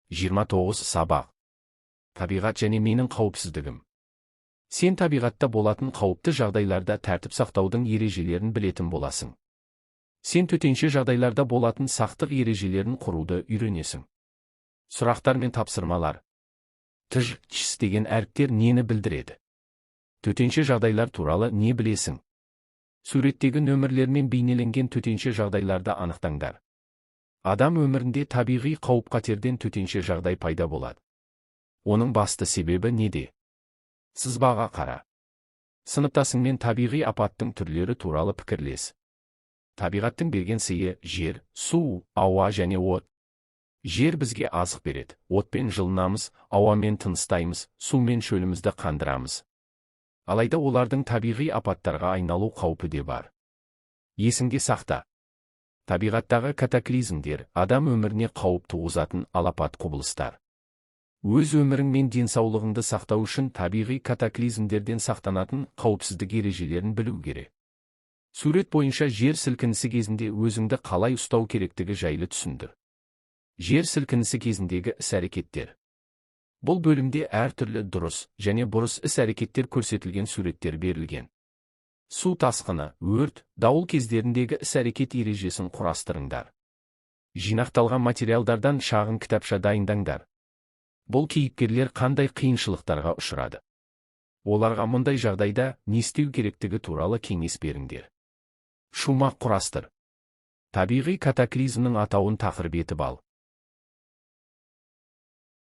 29 сабақ. Табиғат және менің қауіпсіздігім. Сен табиғатта болатын қауіпті жағдайларда тәртіп сақтаудың ережелерін білетін боласың. Сен төтенше жағдайларда болатын сақтық ережелерін құруды үйренесің. Сұрақтар мен тапсырмалар. Тж деген әріптер нені білдіреді? Төтенше жағдайлар туралы не білесің? Суреттегі нөмірлермен бейнеленген төтенше жағдайларды анықтаңдар. Адам өмірінде табиғи қауіп-қатерден төтенше жағдай пайда болады. Оның басты себебі неде? Сызбаға қара. Сыныптасыңмен табиғи апаттың түрлері туралы пікірлес. Табиғаттың берген сыйы жер, су, ауа және от. Жер бізге азық береді, отпен жылынамыз, ауамен тыныстаймыз, сумен шөлімізді қандырамыз. Алайда олардың табиғи апаттарға айналу қаупі де бар. Есіңде сақта. Табиғаттағы катаклизмдер адам өміріне қауіп туғызатын алапат құбылыстар. Өз өмірің мен денсаулығыңды сақтау үшін табиғи катаклизмдерден сақтанатын қауіпсіздік ережелерін білу керек. Сурет бойынша жер сілкінісі кезінде өзіңді қалай ұстау керектігі жайлы түсіндір. Жер сілкінісі кезіндегі іс-әрекеттер. Бұл бөлімде әртүрлі дұрыс және бұрыс іс-әрекеттер көрсетілген суреттер берілген. Су тасқыны, өрт, дауыл кездеріндегі іс-әрекет ережесін құрастырыңдар. Жинақталған материалдардан шағын кітапша дайындаңдар. Бұл кейіпкерлер қандай қиыншылықтарға ұшырады? Оларға мұндай жағдайда не істеу керектігі туралы кеңес беріңдер. Шумақ құрастыр. Табиғи катаклизмнің атауын тақырып етіп ал.